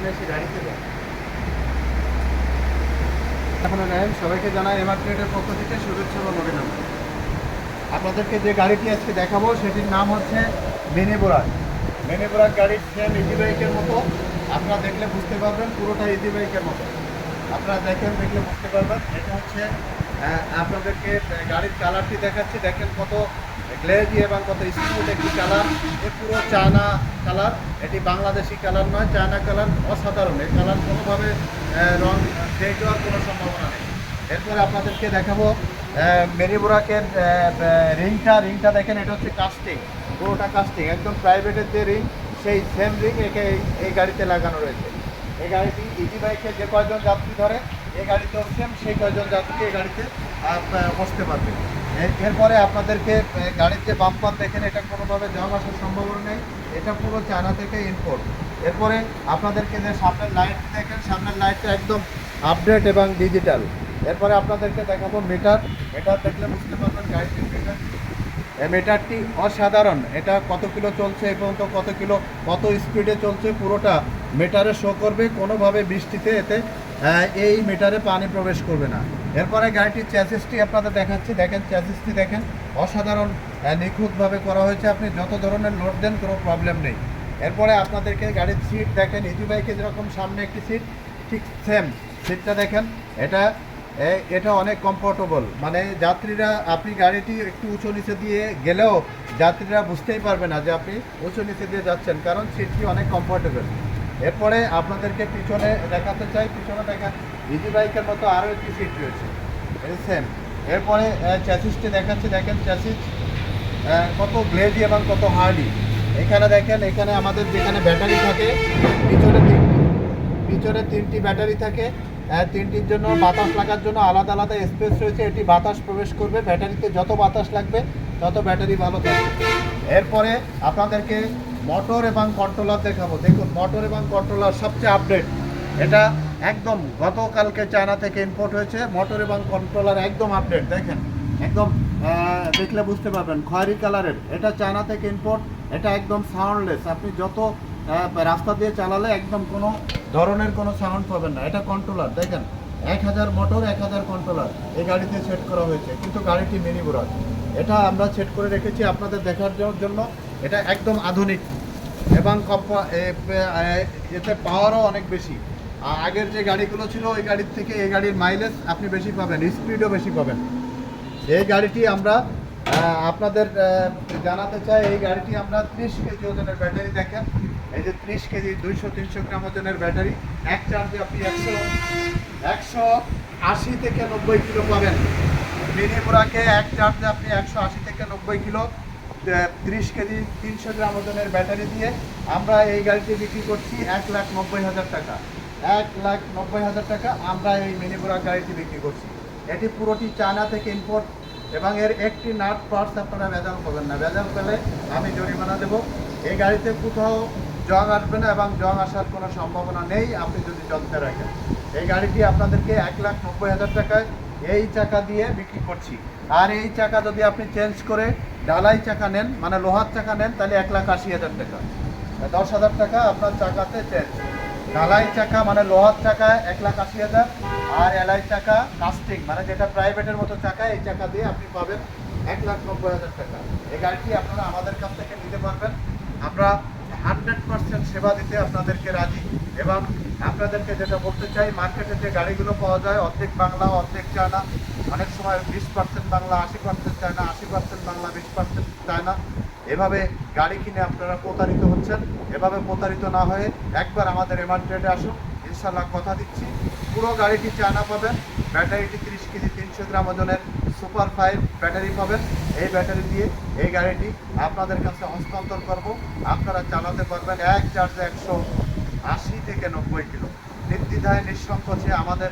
সামনে এসে গাড়িতে যান। আপনারা জানেন, সবাইকে জানাই এমআর ট্রেডের পক্ষ থেকে শুভেচ্ছা এবং অভিনন্দন। আপনাদেরকে যে গাড়িটি আজকে দেখাবো সেটির নাম হচ্ছে মিনি বোরাক। মিনি বোরাক গাড়ির সেম ইজি বাইকের মতো, আপনারা দেখলে বুঝতে পারবেন পুরোটা ইজি বাইকের মতো। আপনারা দেখলে বুঝতে পারবেন। এটা হচ্ছে আপনাদেরকে গাড়ির কালারটি দেখাচ্ছি, দেখেন কত গ্লেজি এবং কত স্মুথ একটি কালার। এ পুরো চায়না কালার, এটি বাংলাদেশি কালার নয়, চায়না কালার। অসাধারণ, এই কালার কোনোভাবে রং ফেক হওয়ার কোনো সম্ভাবনা নেই। এরপরে আপনাদেরকে দেখাবো মিনি বোরাকের রিংটা দেখেন, এটা হচ্ছে কাস্টিং, পুরোটা কাস্টিং, একদম প্রাইভেটের যে রিং সেই সেম রিং একে এই গাড়িতে লাগানো রয়েছে। এই গাড়িটি ইজি বাইকে যে কয়জন যাত্রী ধরে এই গাড়িতেও সেম সেই কয়জন যাত্রী এই গাড়িতে বসতে পারবে। এরপরে আপনাদেরকে গাড়ির যে বাম্পার দেখেন, এটা কোনোভাবে জং আসার সম্ভাবনা নেই, এটা পুরো চায়না থেকে ইম্পোর্ট। এরপরে আপনাদেরকে যে সামনের লাইট দেখেন, সামনের লাইটটা একদম আপডেট এবং ডিজিটাল। এরপরে আপনাদেরকে দেখাবো মিটার দেখলে বুঝতে পারবেন গাড়িটির মিটার। এই মিটারটি অসাধারণ, এটা কত কিলো চলছে এই পর্যন্ত, কত স্পিডে চলছে পুরোটা মিটারে শো করবে। কোনোভাবে বৃষ্টিতে এতে এই মিটারে পানি প্রবেশ করবে না। এরপরে গাড়িটির চ্যাসিসটি আপনাদের দেখাচ্ছি, দেখেন চ্যাসিসটি দেখেন, অসাধারণ নিখুঁতভাবে করা হয়েছে। আপনি যত ধরনের লোড দেন কোনো প্রবলেম নেই। এরপরে আপনাদেরকে গাড়ির সিট দেখেন, ইজি বাইকে যেরকম সামনে একটি সিট, ঠিক সেম সিটটা দেখেন। এটা অনেক কমফোর্টেবল, মানে যাত্রীরা, আপনি গাড়িটি একটু উঁচু নিচে দিয়ে গেলেও যাত্রীরা বুঝতেই পারবে না যে আপনি উঁচু নিচে দিয়ে যাচ্ছেন, কারণ সিটটি অনেক কমফোর্টেবল। এরপরে আপনাদেরকে পিছনে দেখাতে চাই, পিছনে দেখেন ইজি বাইকের মতো আরও একটি সিট রয়েছে, এই সেম। এরপরে চ্যাসিসটি দেখাচ্ছি, দেখেন চ্যাসিস কত গ্লেজি এবং কত হার্ডি। এখানে দেখেন, এখানে আমাদের যেখানে ব্যাটারি থাকে, পিছনে তিনটি ব্যাটারি থাকে, তিনটির জন্য বাতাস লাগার জন্য আলাদা আলাদা স্পেস রয়েছে। এটি বাতাস প্রবেশ করবে, ব্যাটারিতে যত বাতাস লাগবে তত ব্যাটারি ভালো থাকবে। এরপরে আপনাদেরকে মোটর এবং কন্ট্রোলার দেখাবো। দেখুন মোটর এবং কন্ট্রোলার সবচেয়ে আপডেট, এটা একদম গতকালকে চায়না থেকে ইম্পোর্ট হয়েছে। মোটর এবং কন্ট্রোলার একদম আপডেট, দেখেন একদম দেখলে বুঝতে পারবেন খয়েরি কালারের, এটা চায়না থেকে ইম্পোর্ট। এটা একদম সাউন্ডলেস, আপনি যত রাস্তা দিয়ে চালালে একদম কোনো ধরনের কোনো সাউন্ড পাবেন না। এটা কন্ট্রোলার দেখেন, 1000 মোটর 1000 কন্ট্রোলার এই গাড়িতে সেট করা হয়েছে, কিন্তু গাড়িটি মিনি বোরাক। এটা আমরা সেট করে রেখেছি আপনাদের দেখার জন্য। এটা একদম আধুনিক এবং এতে পাওয়ারও অনেক বেশি। আগের যে গাড়িগুলো ছিল ওই গাড়ির থেকে এই গাড়ির মাইলেজ আপনি বেশি পাবেন, স্পিডও বেশি পাবেন। এই গাড়িটি আমরা আপনাদের জানাতে চাই, এই গাড়িটি আমরা 30 কেজি ওজনের ব্যাটারি দেখেন, এই যে 30 কেজি 200-300 গ্রাম ওজনের ব্যাটারি, এক চার্জে আপনি 180 থেকে 90 কিলো পাবেন। মিনি বোরাকে এক চার্জে আপনি 180 থেকে 90 কিলো 30 কেজি 300 গ্রাম ওজনের ব্যাটারি দিয়ে আমরা এই গাড়িটি বিক্রি করছি 1,90,000 টাকা। 1,90,000 টাকা আমরা এই মিনি বোরাক গাড়িটি বিক্রি করছি। এটি পুরোটি চায়না থেকে ইম্পোর্ট এবং এর একটি নাট পার্টস আপনারা ভেজাল পাবেন না, ভেজাল পেলে আমি জরিমানা দেবো। এই গাড়িতে কোথাও জং আসবে না এবং জং আসার কোনো সম্ভাবনা নেই আপনি যদি যত্নে রাখেন। এই গাড়িটি আপনাদেরকে 1,90,000 টাকায় এই চাকা দিয়ে বিক্রি করছি। আর এই চাকা যদি আপনি চেঞ্জ করে ঢালাই চাকা নেন, মানে লোহার চাকা নেন, তাহলে 1,80,000 টাকা, 10,000 টাকা আপনার চাকাতে চেঞ্জ। ঢালাই চাকা মানে লোহার চাকা 1,80,000, আর এলাই চাকা কাস্টিং মানে যেটা প্রাইভেটের মতো চাকা, এই চাকা দিয়ে আপনি পাবেন 1,90,000 টাকা। এই গাড়িটি আপনারা আমাদের কাছ থেকে নিতে পারবেন। আমরা 100% সেবা দিতে আপনাদেরকে রাজি। এবং আপনাদেরকে যেটা বলতে চাই, মার্কেটে যে গাড়িগুলো পাওয়া যায় অর্ধেক বাংলা অর্ধেক চায়না, অনেক সময় 20% বাংলা 80% চায়না, 80% বাংলা 20% চায়না, এভাবে গাড়ি কিনে আপনারা প্রতারিত হচ্ছেন। এভাবে প্রতারিত না হয়ে একবার আমাদের এমআর ট্রেডে আসুন, ইনশাল্লাহ কথা দিচ্ছি পুরো গাড়িটি চায়না পাবেন। ব্যাটারিটি 30 কেজি 300 গ্রাম ওজনের সুপার 5 ব্যাটারি পাবেন। এই ব্যাটারি দিয়ে এই গাড়িটি আপনাদের কাছে হস্তান্তর করব, আপনারা চালাতে পারবেন এক চার্জে 180 থেকে 90 কিলো। নির্দ্বিধায় নিঃসংকোচে আমাদের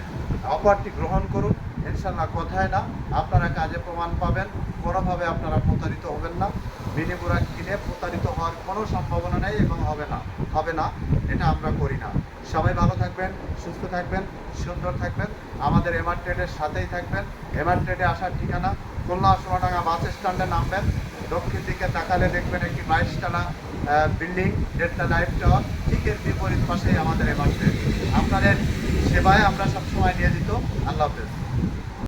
অফারটি গ্রহণ করুন, ইনশাল্লাহ কথায় না, আপনারা কাজে প্রমাণ পাবেন। কোনোভাবে আপনারা প্রতারিত হবেন না। মিনি বোরাক কিনে প্রতারিত হওয়ার কোনো সম্ভাবনা নেই এবং হবে না, এটা আমরা করি না। সবাই ভালো থাকবেন, সুস্থ থাকবেন, সুন্দর থাকবেন, আমাদের এমআর ট্রেডের সাথেই থাকবেন। এমআর ট্রেডে আসার ঠিকানা খুলনা সোনাডাঙ্গা বাস স্ট্যান্ডে নামবেন, দক্ষিণ দিকে তাকালে দেখবেন একটি 22 তলা বিল্ডিং, 1.5 তলা লাইফ টাওয়ার, ঠিক এর বিপরীত পাশেই আমাদের এমার্কেট। আপনাদের সেবায় আমরা সবসময় নিয়োজিত। আল্লাহ হাফেজ।